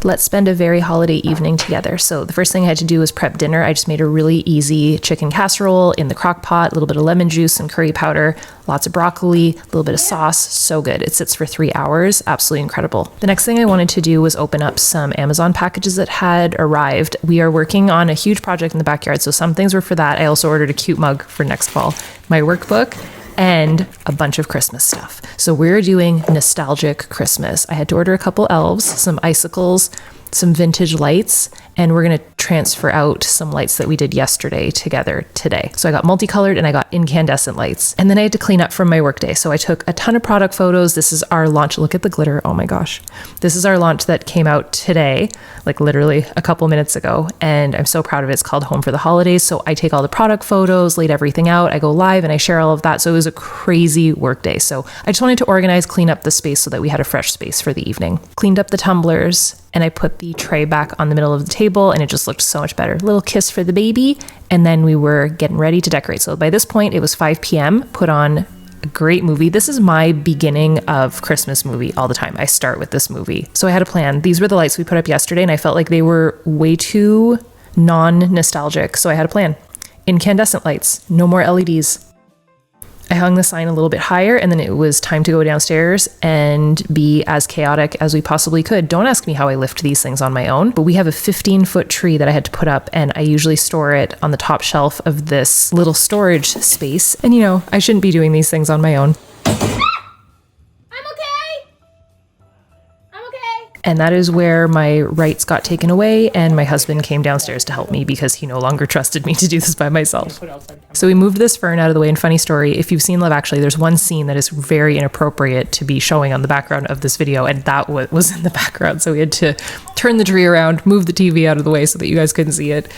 Let's spend a very holiday evening together. So the first thing I had to do was prep dinner. I just made a really easy chicken casserole in the crock pot, a little bit of lemon juice and curry powder, lots of broccoli, a little bit of sauce. So good. It sits for 3 hours. Absolutely incredible. The next thing I wanted to do was open up some Amazon packages that had arrived. We are working on a huge project in the backyard, so some things were for that. I also ordered a cute mug for next fall, my workbook, and a bunch of Christmas stuff. So we're doing nostalgic Christmas. I had to order a couple elves, some icicles, some vintage lights, and we're going to transfer out some lights that we did yesterday together today. So I got multicolored and I got incandescent lights. And then I had to clean up from my workday. So I took a ton of product photos. This is our launch. Look at the glitter. Oh my gosh. This is our launch that came out today, like literally a couple minutes ago. And I'm so proud of it. It's called Home for the Holidays. So I take all the product photos, laid everything out. I go live and I share all of that. So it was a crazy work day. So I just wanted to organize, clean up the space so that we had a fresh space for the evening. Cleaned up the tumblers and I put the tray back on the middle of the table and it just looked so much better. Little kiss for the baby. And then we were getting ready to decorate. So by this point, it was 5 p.m. Put on a great movie. This is my beginning of Christmas movie all the time. I start with this movie. So I had a plan. These were the lights we put up yesterday and I felt like they were way too non-nostalgic. So I had a plan. Incandescent lights, no more LEDs. I hung the sign a little bit higher and then it was time to go downstairs and be as chaotic as we possibly could. Don't ask me how I lift these things on my own, but we have a 15-foot tree that I had to put up and I usually store it on the top shelf of this little storage space. And you know, I shouldn't be doing these things on my own. And that is where my rights got taken away and my husband came downstairs to help me because he no longer trusted me to do this by myself. So we moved this fern out of the way. And funny story, if you've seen Love Actually, there's one scene that is very inappropriate to be showing on the background of this video, and that was in the background. So we had to turn the tree around, move the TV out of the way so that you guys couldn't see it.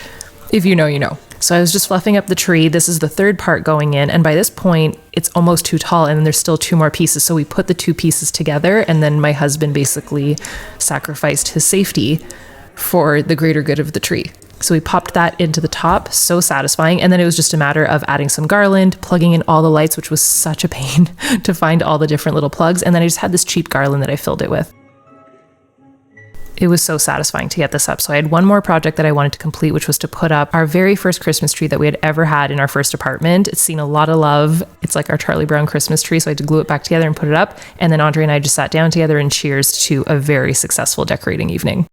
If you know, you know. So I was just fluffing up the tree. This is the third part going in. And by this point, it's almost too tall and then there's still 2 more pieces. So we put the 2 pieces together and then my husband basically sacrificed his safety for the greater good of the tree. So we popped that into the top, so satisfying. And then it was just a matter of adding some garland, plugging in all the lights, which was such a pain to find all the different little plugs. And then I just had this cheap garland that I filled it with. It was so satisfying to get this up. So I had one more project that I wanted to complete, which was to put up our very first Christmas tree that we had ever had in our first apartment. It's seen a lot of love. It's like our Charlie Brown Christmas tree. So I had to glue it back together and put it up. And then Andre and I just sat down together and cheers to a very successful decorating evening.